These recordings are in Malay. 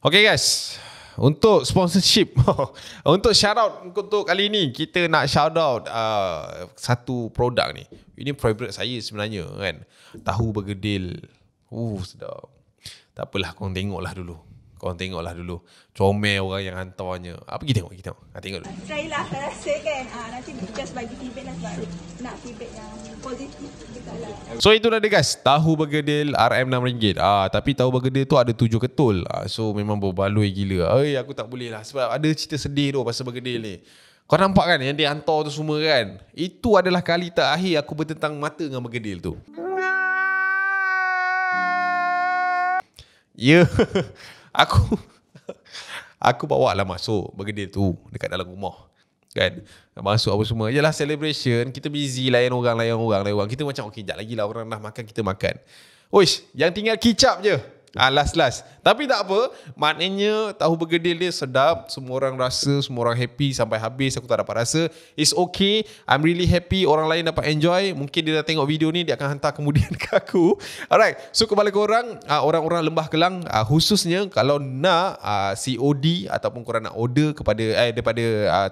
Okay guys, untuk sponsorship, untuk shout out untuk kali ni, kita nak shout out satu produk ni. Ini favorite saya sebenarnya kan. Tahu bergedil. Sedap. Tak apalah, korang tengoklah dulu. Comel orang yang hantarnya. Pergi tengok. Tengok dulu. Try lah, saya rasa kan. Nanti just bagi feedback lah sebab nak feedback yang positif. So itu dah dia guys, tahu bergedil RM6. Tapi tahu bergedil tu ada 7 ketul. So memang berbaloi gila. Aku tak boleh lah sebab ada cerita sedih tu pasal bergedil ni. Kau nampak kan yang dia hantar tu semua kan? Itu adalah kali terakhir aku bertentang mata dengan bergedil tu. Ya. Aku bawa lah masuk bergedil tu dekat dalam rumah. Kan? Masuk apa semua. Yalah celebration. Kita busy layan orang. Kita macam okey, sekejap lagi lah orang dah makan, kita makan. Uish, yang tinggal kicap je. Last. Tapi tak apa. Maknanya tahu bergedil dia sedap. Semua orang rasa, semua orang happy sampai habis. Aku tak dapat rasa. It's okay. I'm really happy. Orang lain dapat enjoy. Mungkin dia dah tengok video ni, dia akan hantar kemudian ke aku. Alright. So kepada korang, orang-orang Lembah Kelang, khususnya kalau nak COD ataupun korang nak order daripada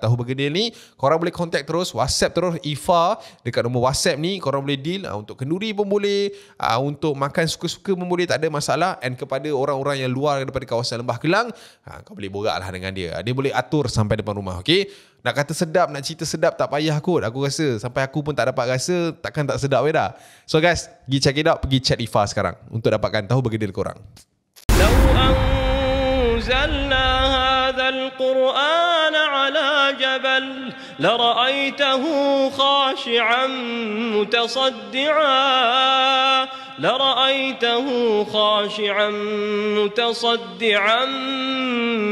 tahu bergedil ni, korang boleh contact terus, WhatsApp terus Ifa dekat nombor WhatsApp ni. Korang boleh deal. Untuk kenduri pun boleh, untuk makan suka-suka pun boleh, tak ada masalah. And kepada orang-orang yang luar daripada kawasan Lembah Kelang, kau boleh borak lah dengan dia. Dia boleh atur sampai depan rumah. Okay? Nak kata sedap, nak cerita sedap, tak payah kot. Aku rasa sampai aku pun tak dapat rasa, takkan tak sedap dah. So guys, pergi check it out. Pergi chat Ifa sekarang untuk dapatkan tahu bergedil korang. لو أنزلنا هذا القرآن على جبل لرأيته خاشعا متصدعا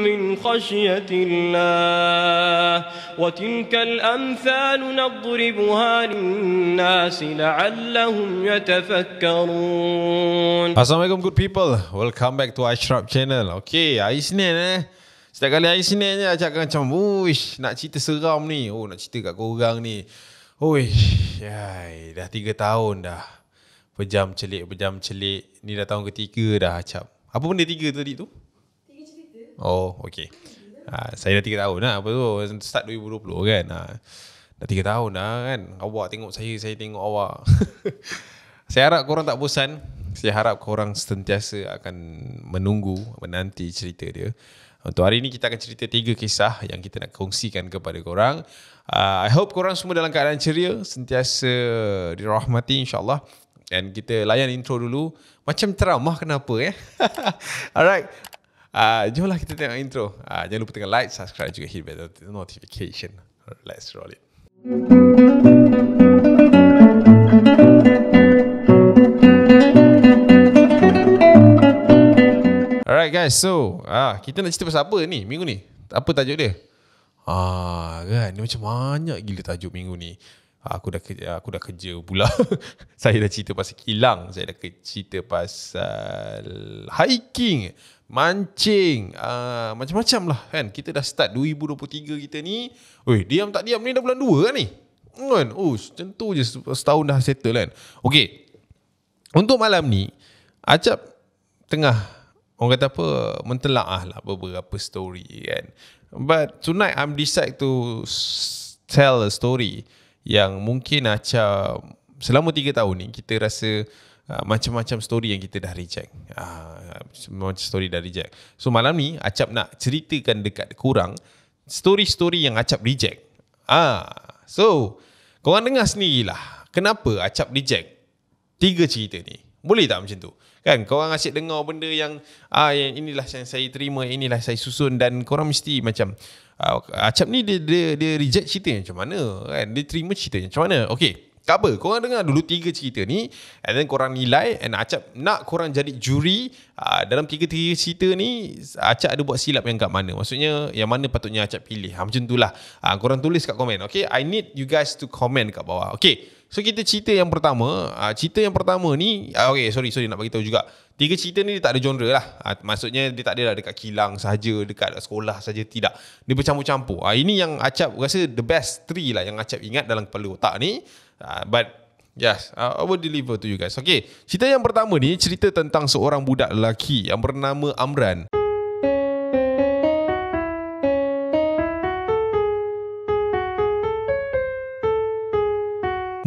من خشية الله وتلك الأمثال نضربها للناس لعلهم يتفكرون. Assalamualaikum good people. Welcome back to Ashraf channel. Okay, hari Senin Setiap kali hari Senin je Acap macam nak cerita seram ni. Nak cerita kat korang ni. Dah 3 tahun dah. Pejam celik. Ni dah tahun ketiga dah Acap. Apa benda 3 tadi tu? 3 cerita. Okay. Saya dah 3 tahun lah. Apa tu? Start 2020 kan. Dah 3 tahun dah kan. Awak tengok saya tengok awak. Saya harap korang tak bosan. Saya harap korang sentiasa akan menanti cerita dia. Untuk hari ini kita akan cerita 3 kisah yang kita nak kongsikan kepada korang. I hope korang semua dalam keadaan ceria, sentiasa dirahmati insyaAllah. Dan kita layan intro dulu. Macam teramah kenapa Alright. Jomlah kita tengok intro. Jangan lupa tekan like, subscribe juga hit bell notification. Let's roll it. Alright guys, so kita nak cerita pasal apa ni minggu ni? Apa tajuk dia? Kan, ni macam banyak gila tajuk minggu ni. Aku dah kerja pula. Saya dah cerita pasal kilang, saya dah cerita pasal hiking, mancing, macam-macam lah kan. Kita dah start 2023 kita ni. Diam tak diam ni dah bulan 2 kan ni? Kan? Macam tu je, setahun dah settle kan. Okay, untuk malam ni Acap tengah orang kata apa, mentelaah lah beberapa story kan. But tonight I'm decide to tell a story yang mungkin Acap selama 3 tahun ni kita rasa macam-macam story yang kita dah reject. Macam story dah reject. So malam ni Acap nak ceritakan dekat korang story-story yang Acap reject. So korang dengar sendirilah kenapa Acap reject 3 cerita ni. Boleh tak macam tu? Kan korang asyik dengar benda yang inilah yang saya terima, inilah saya susun, dan korang mesti macam Acap ni dia reject cerita macam mana kan, dia terima cerita macam mana. Okay, tak apa, korang dengar dulu 3 cerita ni, and then korang nilai. And Acap nak korang jadi juri dalam 3 cerita ni. Acap ada buat silap yang kat mana, maksudnya yang mana patutnya Acap pilih. Macam tu lah. Korang tulis kat komen. Okay, I need you guys to comment kat bawah. Okay, so kita cerita yang pertama. Cerita yang pertama ni, okay, sorry nak bagi tahu juga. 3 cerita ni dia tak ada genre lah. Maksudnya dia tak ada lah dekat kilang sahaja, dekat sekolah saja, tidak. Dia bercampur-campur. Ini yang Acap rasa the best 3 lah yang Acap ingat dalam kepala otak ni. But yes, I will deliver to you guys. Okay, cerita yang pertama ni cerita tentang seorang budak lelaki yang bernama Amran.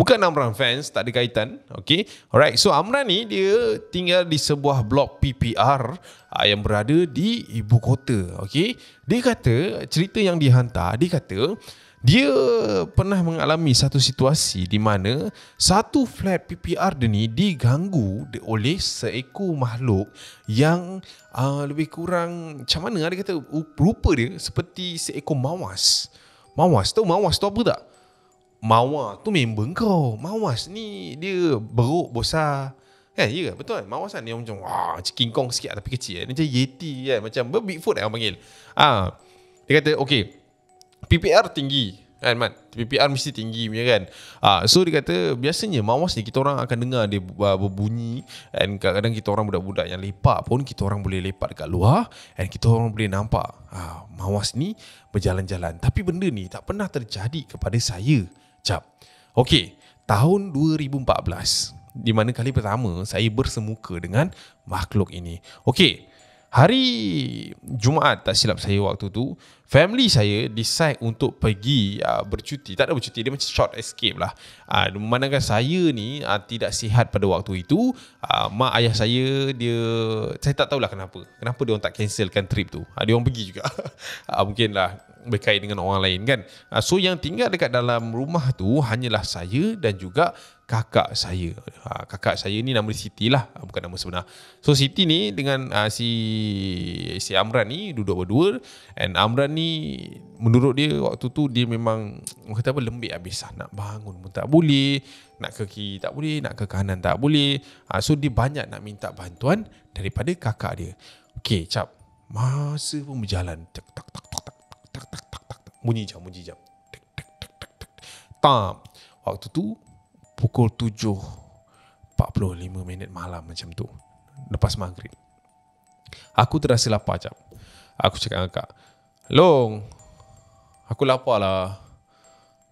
Bukan Amran fans, tak ada kaitan. Okay. Alright. So Amran ni dia tinggal di sebuah blok PPR yang berada di ibu kota. Okay. Dia kata, cerita yang dihantar, dia kata dia pernah mengalami satu situasi di mana satu flat PPR dia ni diganggu oleh seekor makhluk yang lebih kurang macam mana, dia kata rupa dia seperti seekor mawas. Mawas, tahu mawas tu apa tak? Mawas tu member kau. Mawas ni dia beruk besar. Ya ke? Betul kan? Mawas kan dia macam King Kong sikit tapi kecil. Macam Yeti kan, macam Bigfoot orang panggil. Dia kata okey, PPR tinggi kan, Mat? PPR mesti tinggi punya kan. So dia kata biasanya mawas ni kita orang akan dengar dia berbunyi, dan kadang-kadang kita orang budak-budak yang lepak pun kita orang boleh lepak dekat luar dan kita orang boleh nampak mawas ni berjalan-jalan. Tapi benda ni tak pernah terjadi kepada saya. Okey, tahun 2014 di mana kali pertama saya bersemuka dengan makhluk ini. Okey, hari Jumaat tak silap saya waktu tu, family saya decide untuk pergi bercuti. Tak ada bercuti, dia macam short escape lah. Memandangkan saya ni tidak sihat pada waktu itu. Mak ayah saya, saya tak tahulah kenapa dia orang tak cancelkan trip tu. Dia orang pergi juga. Mungkin lah berkait dengan orang lain kan. So yang tinggal dekat dalam rumah tu hanyalah saya dan juga kakak saya. Kakak saya ni nama dia Siti lah, bukan nama sebenar. So Siti ni dengan si Amran ni duduk berdua, and Amran ni menurut dia waktu tu dia memang kata apa, lembik habis lah. Nak bangun pun tak boleh, nak ke kiri tak boleh, nak ke kanan tak boleh. So dia banyak nak minta bantuan daripada kakak dia. Okey, masa pun berjalan, bunyi jam. Waktu tu pukul 7.45 malam macam tu, lepas maghrib. Aku terasa lapar, Aku cakap dengan Kak, Long, aku lapar lah.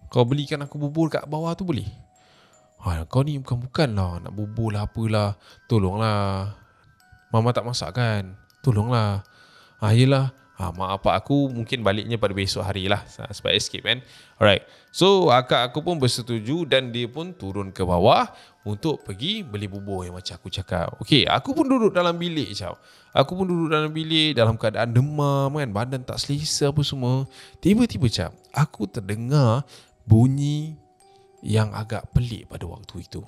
Kau belikan aku bubur kat bawah tu boleh? Kau ni bukan lah nak bubur lah apalah. Tolonglah, Mama tak masak kan? Tolonglah. Yelah, mak apa aku mungkin baliknya pada besok hari lah sebab escape kan. Alright. So akak aku pun bersetuju dan dia pun turun ke bawah untuk pergi beli bubur yang macam aku cakap. Okey, aku pun duduk dalam bilik Aku pun duduk dalam bilik dalam keadaan demam kan, badan tak selesa apa semua. Tiba-tiba aku terdengar bunyi yang agak pelik pada waktu itu.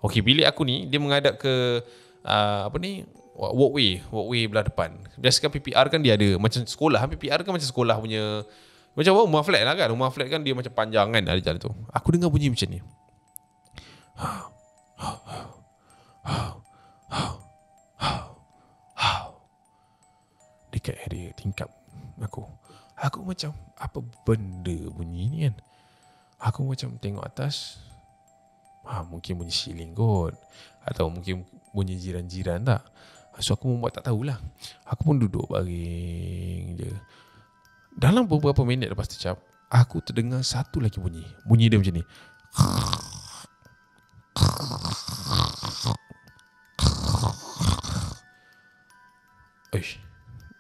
Okey, bilik aku ni dia menghadap ke walkway belah depan. Biasakan PPR kan dia ada macam sekolah. PPR kan macam sekolah punya, macam rumah flat lah kan. Rumah flat kan dia macam panjang kan ada jalan tu. Aku dengar bunyi macam ni. Dekat area tingkap aku. Aku macam apa benda bunyi ni kan. Aku macam tengok atas. Mungkin bunyi ceiling kot, atau mungkin bunyi jiran-jiran tak. So aku membuat tak tahulah. Aku pun duduk baring je. Dalam beberapa minit lepas tu aku terdengar satu lagi bunyi. Bunyi dia macam ni.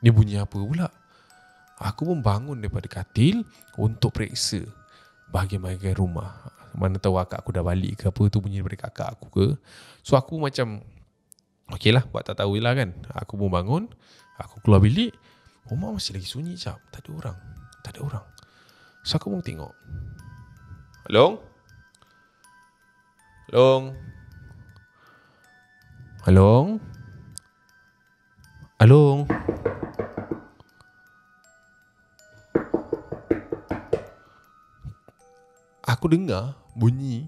Ni bunyi apa pula? Aku pun bangun daripada katil untuk periksa bahagian-bahagian rumah. Mana tahu akak aku dah balik ke apa, tu bunyi daripada kakak aku ke. So aku macam okey lah, buat tak tahu lah kan. Aku pun bangun, aku keluar bilik, rumah masih lagi sunyi tak ada orang. So aku pun tengok. Long. Aku dengar bunyi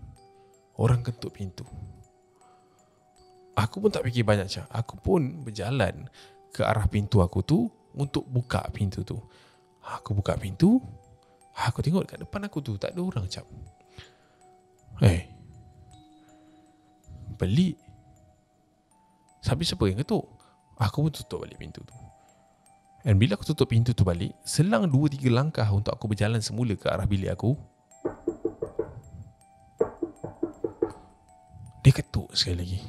orang ketuk pintu. Aku pun tak fikir banyak Aku pun berjalan ke arah pintu aku tu untuk buka pintu tu. Aku buka pintu, aku tengok dekat depan aku tu tak ada orang pelik. Siapa yang ketuk? Aku pun tutup balik pintu tu. Dan bila aku tutup pintu tu balik, selang 2-3 langkah untuk aku berjalan semula ke arah bilik aku, dia ketuk sekali lagi.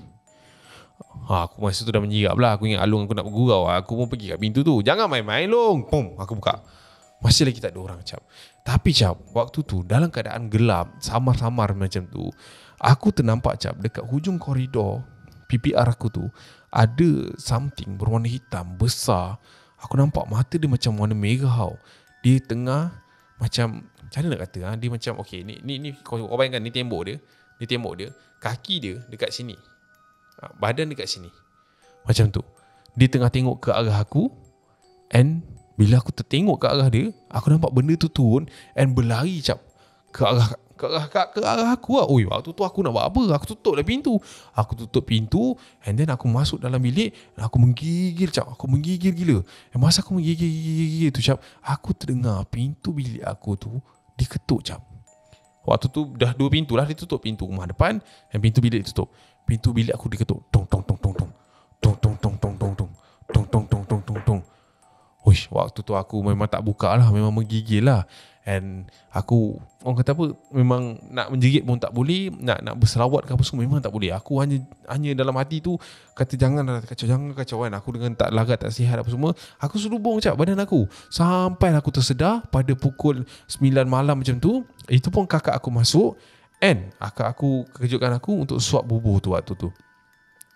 Aku masa tu dah menyirap lah. Aku ingat Along aku nak bergurau. Aku pun pergi kat pintu tu. Jangan main-main Long. Pum, aku buka. Masih lagi tak ada orang cap. Tapi cap, waktu tu dalam keadaan gelap, samar-samar macam tu, aku ternampak cap dekat hujung koridor PPR aku tu ada something berwarna hitam besar. Aku nampak mata dia macam warna merah tau. Dia tengah macam mana nak kata dia macam okey ni kau bayangkan ni tembok dia. Ni tembok dia, kaki dia dekat sini. Badan dekat sini. Macam tu. Dia tengah tengok ke arah aku, and bila aku tertengok ke arah dia, aku nampak benda tu turun and berlari cap ke arah aku lah. Oi, waktu tu aku nak buat apa? Aku tutup lah pintu. Aku tutup pintu and then aku masuk dalam bilik dan aku menggigil cap. Aku menggigil gila. And masa aku menggigil tu cap, aku terdengar pintu bilik aku tu diketuk cap. Waktu tu dah 2 pintu lah ditutup. Pintu rumah depan dan pintu bilik ditutup. Pintu bilik aku diketuk. Tong tong tong tong tong. Tong tong tong tong tong tong. Tong tong tong tong tong tong. Uish, waktu tu aku memang tak buka lah. Memang menggigil lah. And aku, orang kata apa, memang nak menjerit pun tak boleh, nak berselawat ke apa semua memang tak boleh. Aku hanya dalam hati tu kata jangan kacau kan. Aku dengan tak larat, tak sihat apa semua, aku serubung cap badan aku. Sampai aku tersedar pada pukul 9 malam macam tu. Itu pun kakak aku masuk, and kakak aku kejutkan aku untuk suap bubur tu waktu tu.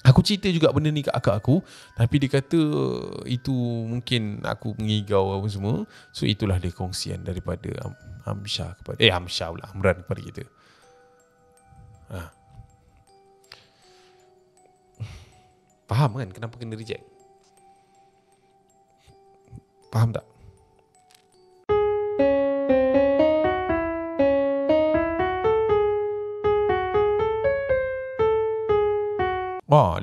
Aku cerita juga benda ni kat akak aku, tapi dia kata itu mungkin aku mengigau apa semua. So itulah dia kongsian daripada Amsyah kepada Amsyah pula, Amran kepada kita. Faham kan kenapa kena reject? Faham tak?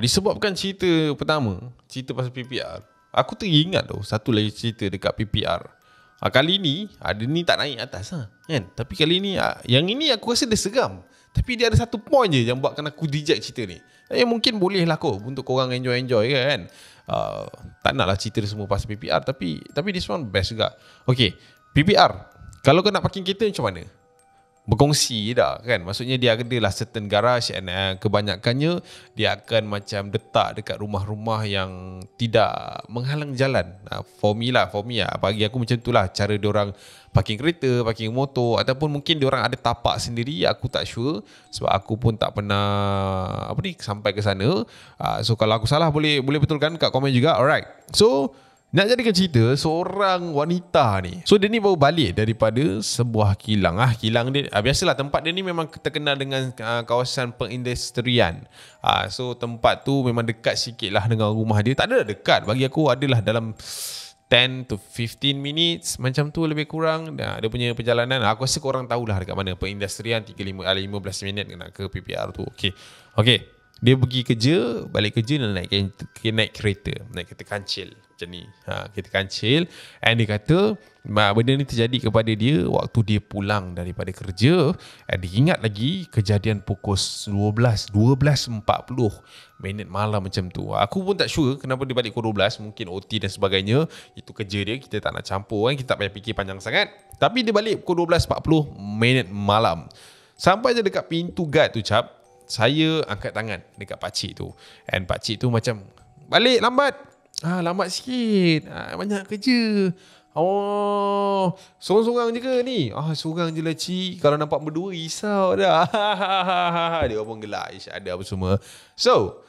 Disebabkan cerita pertama, cerita pasal PPR, aku teringat tu satu lagi cerita dekat PPR. Kali ni ada ni tak naik atas kan. Tapi kali ni yang ini aku rasa dia seram. Tapi dia ada satu point je yang buatkan aku reject cerita ni. Mungkin boleh lah untuk korang enjoy kan. Tak nak lah cerita semua pasal PPR, tapi this one best juga. Okay, PPR, kalau kau nak parking kereta macam mana? Berkongsi dah kan. Maksudnya dia adalah certain garage, and kebanyakannya dia akan macam letak dekat rumah-rumah yang tidak menghalang jalan. For me bagi aku macam itulah cara diorang parking kereta, parking motor, ataupun mungkin diorang ada tapak sendiri. Aku tak sure sebab aku pun tak pernah sampai ke sana. So kalau aku salah boleh betulkan kat komen juga. Alright, so nak jadikan cerita seorang wanita ni. So dia ni baru balik daripada sebuah kilang. Kilang dia biasalah tempat dia ni memang terkenal dengan kawasan perindustrian. So tempat tu memang dekat sikit lah dengan rumah dia. Tak adalah dekat, bagi aku adalah dalam 10 to 15 minutes macam tu lebih kurang. Dia punya perjalanan, aku rasa korang tahulah dekat mana perindustrian. 15 minit nak ke PPR tu. Okay. Dia pergi kerja, balik kerja dan naik kereta kancil macam ni. Kereta kancil. And dia kata benda ni terjadi kepada dia waktu dia pulang daripada kerja. And dia ingat lagi kejadian pukul 12.40 malam macam tu. Aku pun tak sure kenapa dia balik pukul 12. Mungkin OT dan sebagainya. Itu kerja dia, kita tak nak campur kan. Kita tak payah fikir panjang sangat. Tapi dia balik pukul 12.40 malam. Sampai je dekat pintu guard tu cap, saya angkat tangan dekat pakcik tu. And pakcik tu macam, balik lambat. Lambat sikit. Banyak kerja. Sorang-sorang je ke ni? Sorang je lah cik. Kalau nampak berdua risau dah. Dia pun gelak. Ada apa semua. So,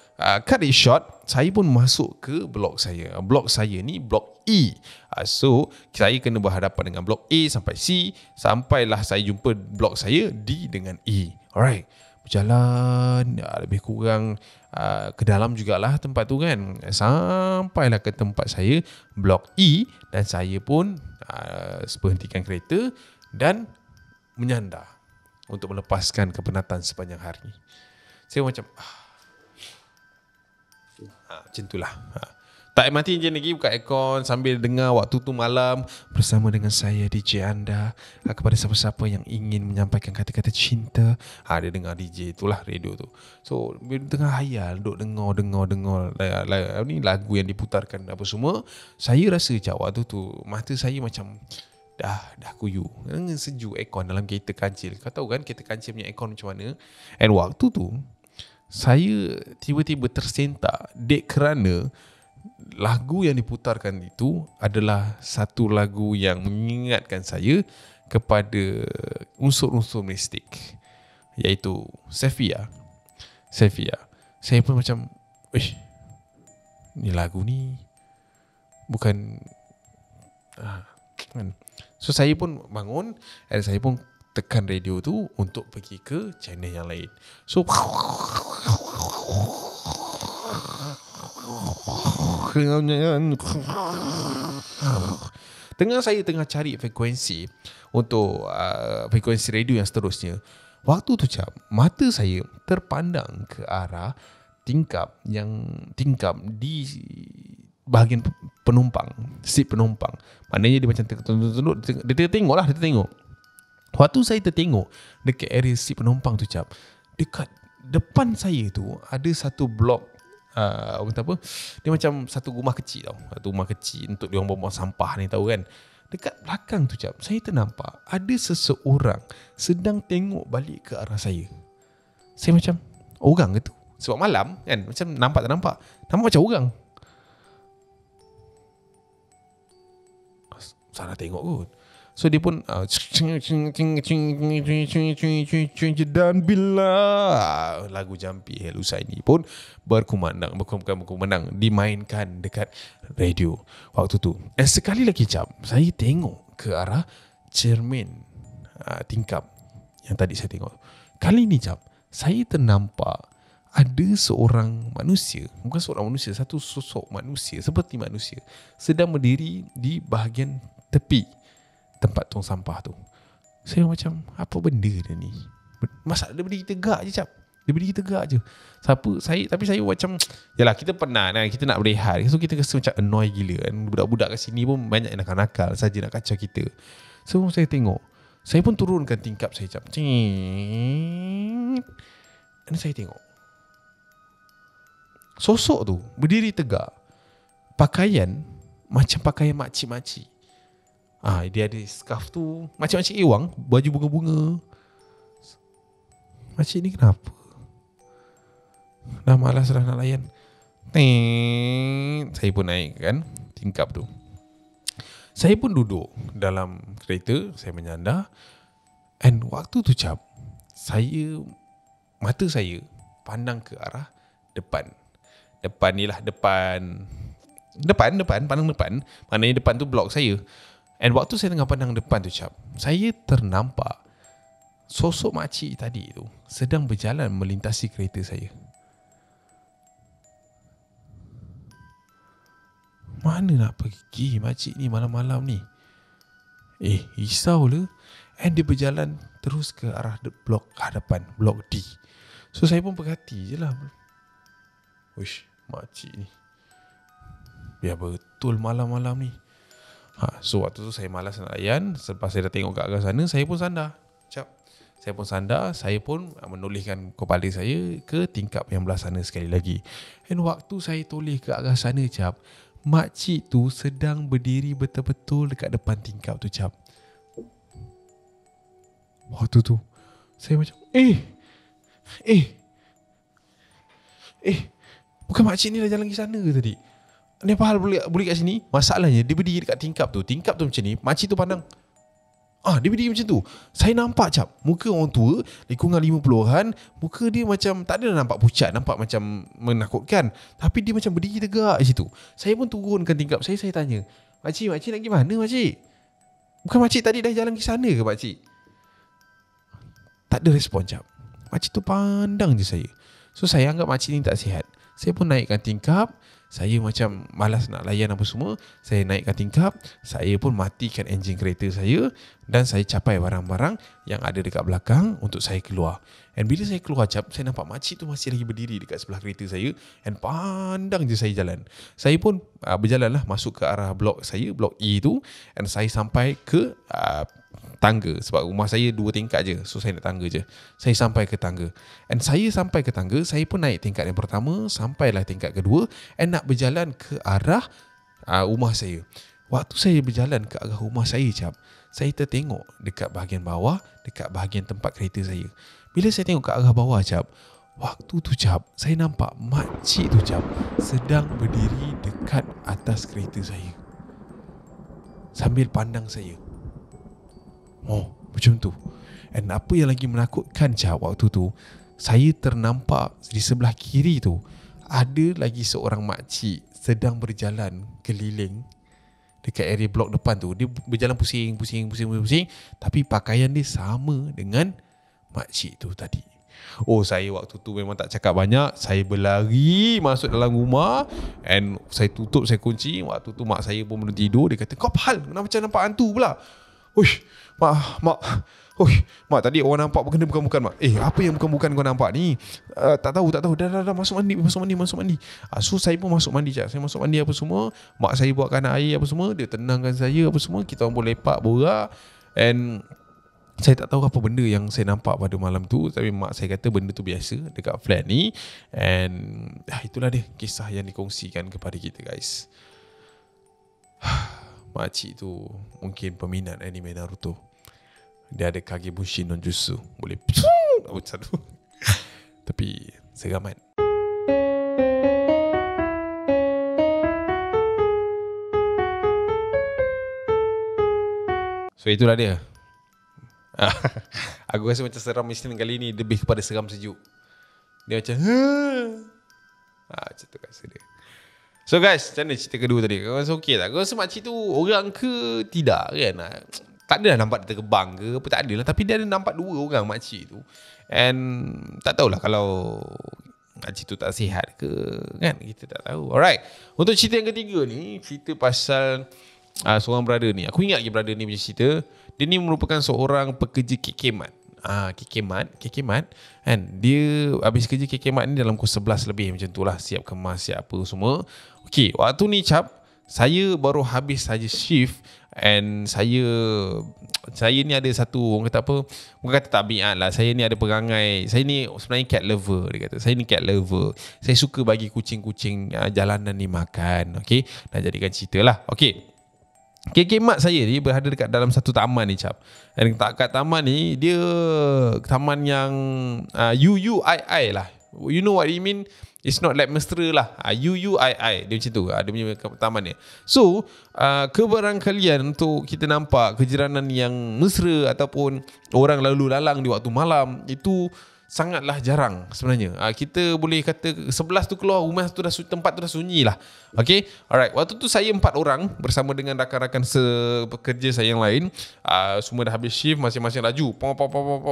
cut it short, saya pun masuk ke blok saya. Blok saya ni blok E. So, saya kena berhadapan dengan blok A sampai C. Sampailah saya jumpa blok saya D dengan E. Alright. Berjalan lebih kurang ke dalam jugalah tempat tu kan. Sampailah ke tempat saya, blok E, dan saya pun berhentikan kereta dan menyandar untuk melepaskan kepenatan sepanjang hari. Saya macam macam itulah. Tak mati je lagi, buka aircon sambil dengar Waktu Tu Malam bersama dengan saya DJ anda. Kepada siapa-siapa yang ingin menyampaikan kata-kata cinta, dia dengar DJ itulah, radio tu. So bila tengah hayal, duk dengar ni lagu yang diputarkan apa semua, saya rasa macam waktu tu mata saya macam dah kuyu. Sejuk aircon dalam kereta kancil. Kau tahu kan kereta kancil punya aircon macam mana. And waktu tu saya tiba-tiba tersentak dek kerana lagu yang diputarkan itu adalah satu lagu yang mengingatkan saya kepada unsur-unsur mistik, iaitu Sephia. Saya pun macam, ni lagu ni bukan kan. So saya pun bangun dan saya pun tekan radio tu untuk pergi ke channel yang lain. So saya tengah cari frekuensi untuk frekuensi radio yang seterusnya. Waktu tu mata saya terpandang ke arah tingkap di bahagian penumpang, seat penumpang. Maknanya dia macam tunduk, dia tengok. Waktu saya tertengok dekat area seat penumpang tu dekat depan saya tu ada satu blok dia macam satu rumah kecil tau. Satu rumah kecil untuk dia orang buang sampah ni, tahu kan. Dekat belakang tu saya ternampak ada seseorang sedang tengok balik ke arah saya. Saya macam, orang ke tu? Sebab malam kan, macam nampak tak nampak macam orang. Salah tengok kot. So dia pun dan bila lagu Jampi Helusa ini pun berkumandang dimainkan dekat radio waktu tu. Dan sekali lagi saya tengok ke arah cermin tingkap yang tadi saya tengok. Kali ni saya ternampak ada seorang manusia, bukan seorang manusia, satu sosok manusia seperti manusia sedang berdiri di bahagian tepi tempat tong sampah tu. Saya macam, apa benda dia ni? Masa dia berdiri tegak je Dia berdiri tegak je. Tapi saya macam, yalah kita penat kan, kita nak berehat. So kita rasa macam annoy gila kan. Budak-budak kat sini pun banyak yang nakal-nakal saja nak kacau kita. So saya tengok, saya pun turunkan tingkap saya dan saya tengok sosok tu berdiri tegak. Pakaian macam pakaian makcik-makcik. Dia ada scarf tu macam makcik Ewang, baju bunga-bunga. Makcik ni kenapa? Dah malas dah nak layan. Saya pun naik kan tingkap tu. Saya pun duduk dalam kereta, saya menyandar. And waktu tu mata saya pandang ke arah depan. Pandang depan. Maknanya depan tu blok saya. And waktu saya tengah pandang depan tu saya ternampak sosok makcik tadi tu sedang berjalan melintasi kereta saya. Mana nak pergi makcik ni malam-malam ni? Risau lah. And dia berjalan terus ke arah blok hadapan, blok D. So saya pun berhati je lah. Wish, makcik ni biar betul malam-malam ni. So waktu tu saya malas nak layan. Selepas saya dah tengok kat arah sana, saya pun sandar. Saya pun menolehkan kepala saya ke tingkap yang belah sana sekali lagi. Dan waktu saya toleh ke arah sana makcik tu sedang berdiri betul-betul dekat depan tingkap tu Waktu tu saya macam bukan makcik ni dah jalan ke sana ke tadi? Ni apa hal boleh kat sini? Masalahnya dia berdiri dekat tingkap tu macam ni. Makcik tu pandang, dia berdiri macam tu. Saya nampak muka orang tua, lingkungan 50-an. Muka dia macam, tak ada nampak pucat, nampak macam menakutkan. Tapi dia macam berdiri tegak di situ. Saya pun turunkan tingkap saya tanya, Makcik nak pergi mana makcik? Bukan makcik tadi dah jalan ke sana ke makcik? Tak ada respon Makcik tu pandang je saya. So saya anggap makcik ni tak sihat. Saya pun naikkan tingkap. Saya macam malas nak layan apa semua. Saya naikkan tingkap. Saya pun matikan enjin kereta saya. Dan saya capai barang-barang yang ada dekat belakang untuk saya keluar. Dan bila saya keluar saya nampak makcik tu masih lagi berdiri dekat sebelah kereta saya. Dan pandang je saya jalan. Saya pun berjalanlah masuk ke arah blok saya, blok E tu. Dan saya sampai ke tangga. Sebab rumah saya 2 tingkat je. So saya nak tangga je. Saya sampai ke tangga. And saya sampai ke tangga, saya pun naik tingkat yang pertama, sampailah tingkat kedua. And nak berjalan ke arah rumah saya. Waktu saya berjalan ke arah rumah saya saya tertengok dekat bahagian bawah, dekat bahagian tempat kereta saya. Bila saya tengok ke arah bawah Waktu tu cap, saya nampak makcik tu cap sedang berdiri dekat atas kereta saya sambil pandang saya. Oh, macam tu. And apa yang lagi menakutkan cap, waktu tu saya ternampak di sebelah kiri tu ada lagi seorang makcik sedang berjalan keliling dekat area blok depan tu. Dia berjalan pusing, tapi pakaian dia sama dengan makcik tu tadi. Oh, saya waktu tu memang tak cakap banyak. Saya berlari masuk dalam rumah and saya tutup, saya kunci. Waktu tu mak saya pun belum tidur. Dia kata, kau apa hal? Kenapa macam nampak hantu pula? Uish, mak. Mak, tadi orang nampak benda bukan-bukan, mak. Apa yang bukan-bukan kau nampak ni? Tak tahu. Dah masuk mandi. So saya pun masuk mandi, Saya masuk mandi apa semua. Mak saya buatkan air apa semua. Dia tenangkan saya apa semua. Kita orang boleh lepak borak. And saya tak tahu apa benda yang saya nampak pada malam tu. Tapi mak saya kata benda tu biasa dekat flat ni. And itulah dia kisah yang dikongsikan kepada kita, guys. Makcik tu mungkin peminat anime Naruto. Dia ada Kage Bunshin no Jutsu. Boleh satu. Tapi seramat. So itulah dia. Aku rasa macam seram Isnin kali ni lebih kepada seram sejuk. Dia macam macam tu rasa dia. So guys, macam mana cerita kedua tadi? Kau rasa okey tak? Kau rasa makcik tu orang ke tidak kan? Tak adalah nampak dia terbang ke apa, tak adalah. Tapi dia ada nampak dua orang makcik tu. And tak tahulah kalau makcik tu tak sihat ke kan, kita tak tahu. Alright, untuk cerita yang ketiga ni, cerita pasal seorang brother ni. Aku ingat lagi brother ni punya cerita. Dia ni merupakan seorang pekerja kekemat. Kekemat kan. Dia habis kerja kekemat ni dalam pukul 11 lebih macam tu lah. Siap kemas, siap apa semua. Okay, waktu ni cap, saya baru habis saja shift. And saya ni ada satu, orang kata apa, bukan kata tabiat lah, saya ni ada perangai, saya ni sebenarnya cat lover. Dia kata saya ni cat lover. Saya suka bagi kucing-kucing jalanan ni makan. Okay, nak jadikan cerita lah. Okay, kekemat saya ni berada dekat dalam satu taman ni cap. Dan kat taman ni, dia taman yang UUII lah. You know what I mean? It's not like mesra lah. UUII. Dia macam tu. Dia punya taman ni. So, kebarangkalian untuk kita nampak kejiranan yang mesra ataupun orang lalu lalang di waktu malam, itu sangatlah jarang sebenarnya. Kita boleh kata 11 tu keluar, rumah tu dah tempat tu dah sunyi lah. Okay, alright. Waktu tu saya 4 orang bersama dengan rakan-rakan sepekerja saya yang lain. Semua dah habis shift, masing-masing laju.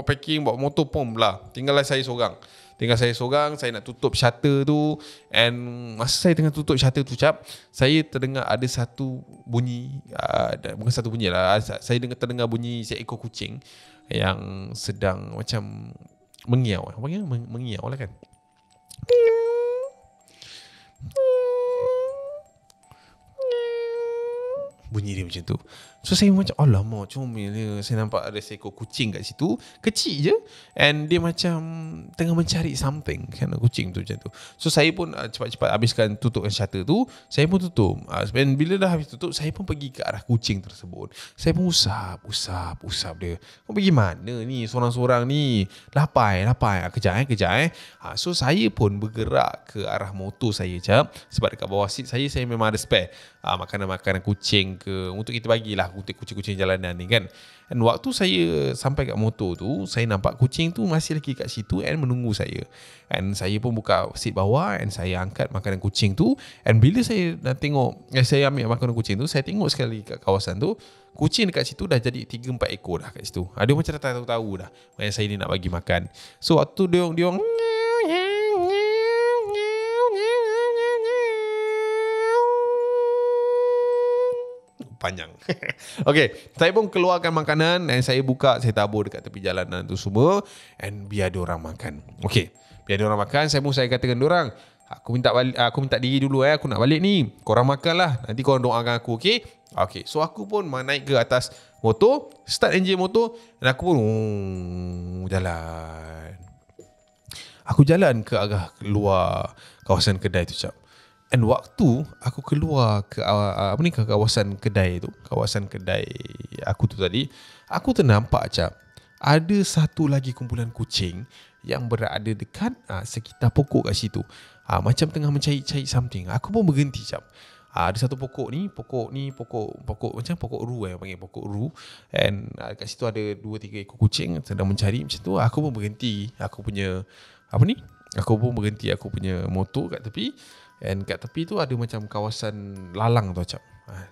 Packing, bawa motor, lah. Tinggallah saya seorang. Saya nak tutup shutter tu. And masa saya tengah tutup shutter tu cap, saya terdengar ada satu bunyi, bukan satu bunyi lah, saya terdengar bunyi seekor kucing yang sedang macam mengiau. Mengiau lah kan. Bunyi dia macam tu. So saya macam, alamak, comel dia. Saya nampak ada seekor kucing kat situ, kecil je. And dia macam tengah mencari something kan, kucing tu macam tu. So saya pun cepat-cepat habiskan tutupkan shutter tu. Saya pun tutup. And bila dah habis tutup, saya pun pergi ke arah kucing tersebut. Saya pun usap dia. Kau pergi mana ni seorang-seorang ni? Lapar. Kejap. So saya pun bergerak ke arah motor saya cap. Sebab dekat bawah seat saya memang ada spare makanan-makanan kucing ke, untuk kita bagilah kucing-kucing jalanan ni kan. Dan waktu saya sampai kat motor tu, saya nampak kucing tu masih lagi kat situ and menunggu saya. And saya pun buka seat bawah and saya angkat makanan kucing tu. And bila saya dah tengok, saya ambil makanan kucing tu, saya tengok sekali kat kawasan tu, kucing dekat situ dah jadi 3-4 ekor dah kat situ. Dia macam dah tahu dah yang saya ni nak bagi makan. So waktu dia orang panjang. Okay, saya pun keluarkan makanan dan saya buka, saya tabur dekat tepi jalanan tu semua and biar dia orang makan. Okay, biar dia orang makan. Saya katakan dia orang, aku minta diri dulu aku nak balik ni. Korang makanlah, nanti korang doakan aku, okay? Okay, so aku pun naik ke atas motor, start enjin motor dan aku pun jalan. Aku jalan ke arah luar kawasan kedai tu cap. And waktu aku keluar ke ke kawasan kedai tu, kawasan kedai aku tu tadi, aku ternampak cap, ada satu lagi kumpulan kucing yang berada dekat sekitar pokok kat situ. Macam tengah mencari-cari something. Aku pun berhenti jap. Ada satu pokok macam pokok ru panggil pokok ru, and kat situ ada 2-3 ekor kucing sedang mencari macam tu. Aku pun berhenti aku punya motor kat tepi, and kat tepi tu ada macam kawasan lalang tu macam.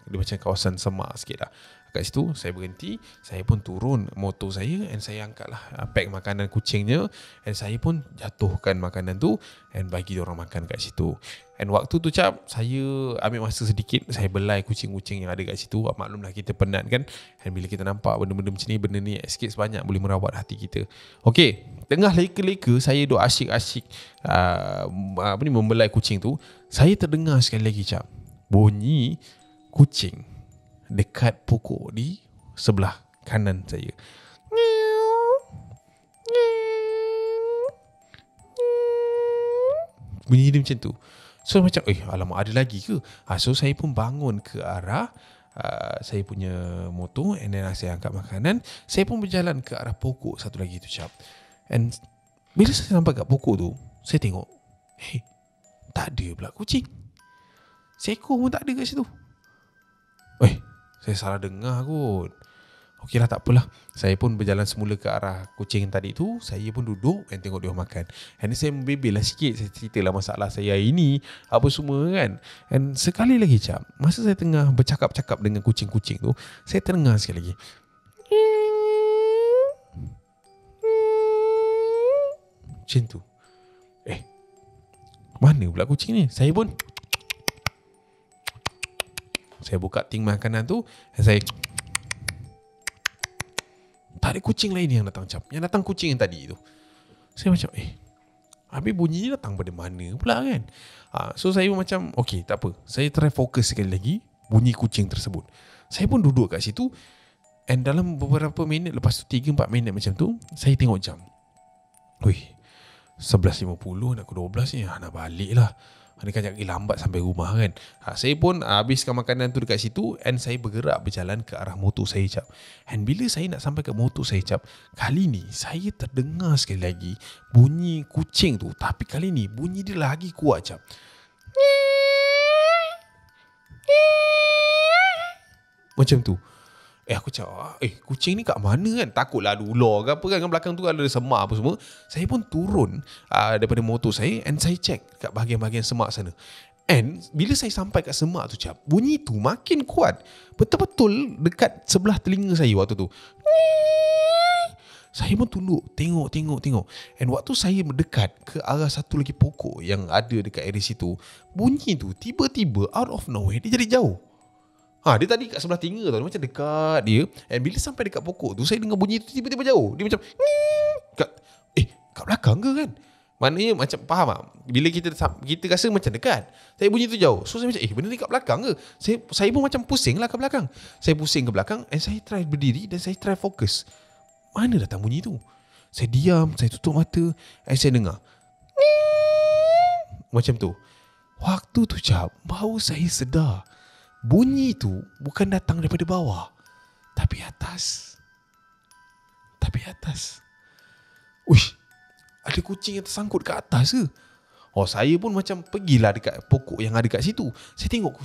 Dia macam kawasan semak sikit lah. Kat situ saya berhenti, saya pun turun motor saya, and saya angkatlah pack makanan kucingnya, and saya pun jatuhkan makanan tu and bagi dia orang makan kat situ. And waktu tu cap, saya ambil masa sedikit, saya belai kucing-kucing yang ada kat situ. Maklumlah kita penat kan, and bila kita nampak benda-benda macam ni, benda ni sikit sebanyak boleh merawat hati kita. Okey, tengah leka-leka saya duk asyik-asyik membelai kucing tu, saya terdengar sekali lagi cap, bunyi kucing dekat pokok di sebelah kanan saya. Bunyi dia macam tu. So macam alamak, ada lagi ke? So saya pun bangun ke arah saya punya motor, and then saya angkat makanan. Saya pun berjalan ke arah pokok satu lagi tu cap. And bila saya sampai kat pokok tu, saya tengok tak ada pula kucing. Seekor pun tak ada kat situ. Saya salah dengar kot. Okeylah, tak apalah. Saya pun berjalan semula ke arah kucing tadi tu. Saya pun duduk dan tengok dia makan. And saya membebel lah sikit. Saya ceritalah masalah saya hari ni, apa semua kan. And sekali lagi cap, masa saya tengah bercakap-cakap dengan kucing-kucing tu, saya terdengar sekali lagi, macam tu. Mana pula kucing ni? Saya buka ting makanan tu, dan saya tak ada kucing lain yang datang cap. Yang datang kucing yang tadi tu. Saya macam habis bunyi ni datang pada mana pula kan. So saya macam okey, tak apa, saya try fokus sekali lagi bunyi kucing tersebut. Saya pun duduk kat situ, and dalam beberapa minit lepas tu, 3-4 minit macam tu, saya tengok jam. 11.50 nak ke 12 ni, nak balik lah. Dia kan lagi lambat sampai rumah kan. Saya pun habiskan makanan tu dekat situ, and saya bergerak berjalan ke arah motor saya cap. And bila saya nak sampai ke motor saya cap, kali ni saya terdengar sekali lagi bunyi kucing tu, tapi kali ni bunyi dia lagi kuat cap. Macam tu. Aku cakap, kucing ni kat mana kan? Takutlah ada ular ke apa kan belakang tu, ada semak apa semua. Saya pun turun daripada motor saya, and saya check kat bahagian-bahagian semak sana. And bila saya sampai kat semak tu cap, bunyi tu makin kuat. Betul-betul dekat sebelah telinga saya waktu tu. Saya pun tunduk, tengok. And waktu saya mendekat ke arah satu lagi pokok yang ada dekat area situ, bunyi tu tiba-tiba out of nowhere dia jadi jauh. Dia tadi kat sebelah telinga tau, dia macam dekat dia. And bila sampai dekat pokok tu, saya dengar bunyi tu tiba-tiba jauh. Dia macam kat belakang ke kan? Maknanya macam faham tak? Bila kita rasa macam dekat, tapi bunyi tu jauh. So saya macam benda ni kat belakang ke? Saya pun macam pusing lah ke belakang. Saya pusing ke belakang, and saya try berdiri, dan saya try fokus. Mana datang bunyi tu? Saya diam, saya tutup mata, and saya dengar macam tu. Waktu tu cap, baru saya sedar bunyi tu bukan datang daripada bawah, tapi atas. Ada kucing yang tersangkut kat atas ke? Saya pun macam pergilah dekat pokok yang ada kat situ. Saya tengok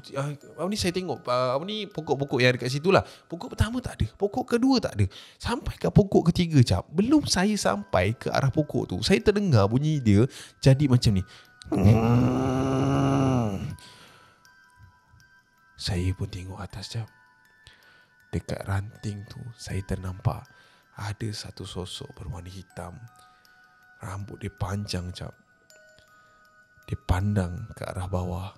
pokok-pokok yang ada kat situ lah. Pokok pertama tak ada, pokok kedua tak ada, sampai kat pokok ketiga cap. Belum saya sampai ke arah pokok tu, saya terdengar bunyi dia jadi macam ni. Saya pun tengok atas jap. Dekat ranting tu, saya ternampak ada satu sosok berwarna hitam. Rambut dia panjang jap. Dia pandang ke arah bawah.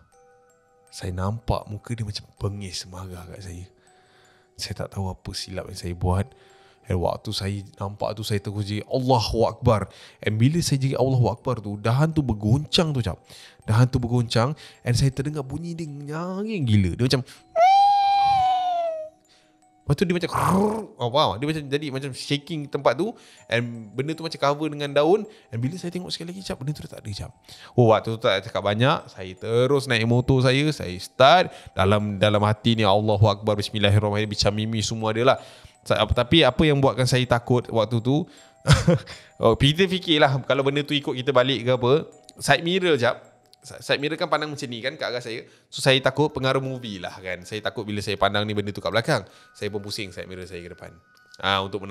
Saya nampak muka dia macam bengis marah kat saya. Saya tak tahu apa silap yang saya buat. Dan waktu saya nampak tu, saya terus jadi Allahu Akbar. And bila saya jadi Allahu Akbar tu, dahan tu bergoncang tu cap. Dahan tu bergoncang, and saya terdengar bunyi dia nyaring gila. Dia macam lepas tu dia macam dia macam jadi macam shaking tempat tu, and benda tu macam cover dengan daun. And bila saya tengok sekali lagi cap, benda tu tak ada cap. Waktu tu tak cakap banyak, saya terus naik motor saya start. Dalam hati ni Allahu Akbar, bismillahirrahmanirrahim, bincang mimi semua ada lah. Tapi apa yang buatkan saya takut waktu tu, kita fikirlah kalau benda tu ikut kita balik ke apa, side mirror jap. Side mirror kan pandang macam ni kan kat arah saya. So saya takut pengaruh movie lah kan. Saya takut bila saya pandang ni benda tu kat belakang, saya pun pusing side mirror saya ke depan. Untuk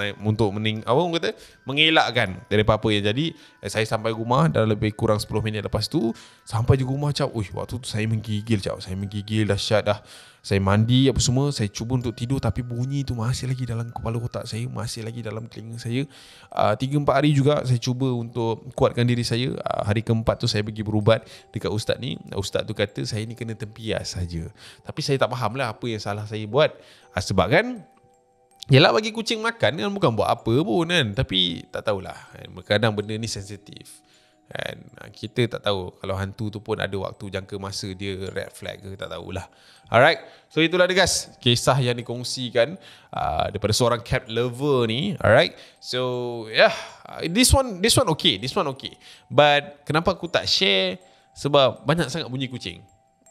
mengelakkan daripada apa yang jadi. Saya sampai rumah dalam lebih kurang 10 minit lepas tu. Sampai je rumah cap, waktu tu saya menggigil cap. Saya menggigil dahsyat dah. Saya mandi apa semua, saya cuba untuk tidur tapi bunyi tu masih lagi dalam kepala otak saya, masih lagi dalam telinga saya. 3-4 hari juga saya cuba untuk kuatkan diri saya. Hari keempat tu saya pergi berubat dekat ustaz ni. Ustaz tu kata saya ni kena tempias saja. Tapi saya tak faham lah apa yang salah saya buat. Sebab kan, yelah bagi kucing makan kan bukan buat apa pun kan. Tapi tak tahulah, kadang benda ni sensitif kan. Kita tak tahu kalau hantu tu pun ada waktu jangka masa dia red flag ke, tak tahulah. Alright, so itulah dia guys, kisah yang dikongsikan daripada seorang cat lover ni. Alright, so yeah, this one okay, but kenapa aku tak share? Sebab banyak sangat bunyi kucing.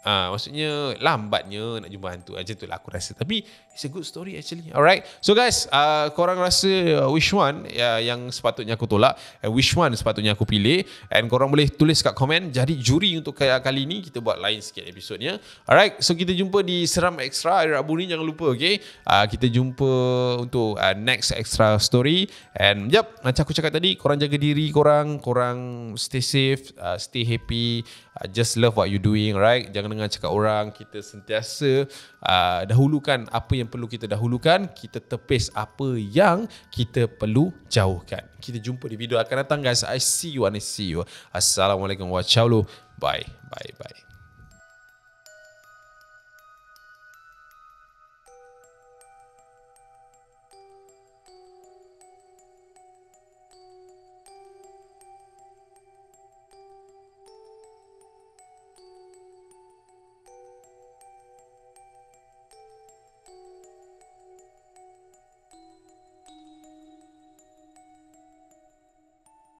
Maksudnya lambatnya nak jumpa hantu. Macam tu lah aku rasa. Tapi it's a good story actually. Alright. So guys, korang rasa which one yang sepatutnya aku tolak, and which one sepatutnya aku pilih, and korang boleh tulis kat komen. Jadi juri untuk kali ni kita buat lain sikit episodnya. Alright. So kita jumpa di Seram Extra hari Rabu ni, jangan lupa, okay? Kita jumpa untuk next extra story. And macam aku cakap tadi, korang jaga diri korang stay safe, stay happy, just love what you doing, right? Jangan dengar cakap orang. Kita sentiasa dahulukan apa yang perlu kita dahulukan. Kita tepis apa yang kita perlu jauhkan. Kita jumpa di video akan datang guys. I see you. Assalamualaikum warahmatullahi wabarakatuh. Bye.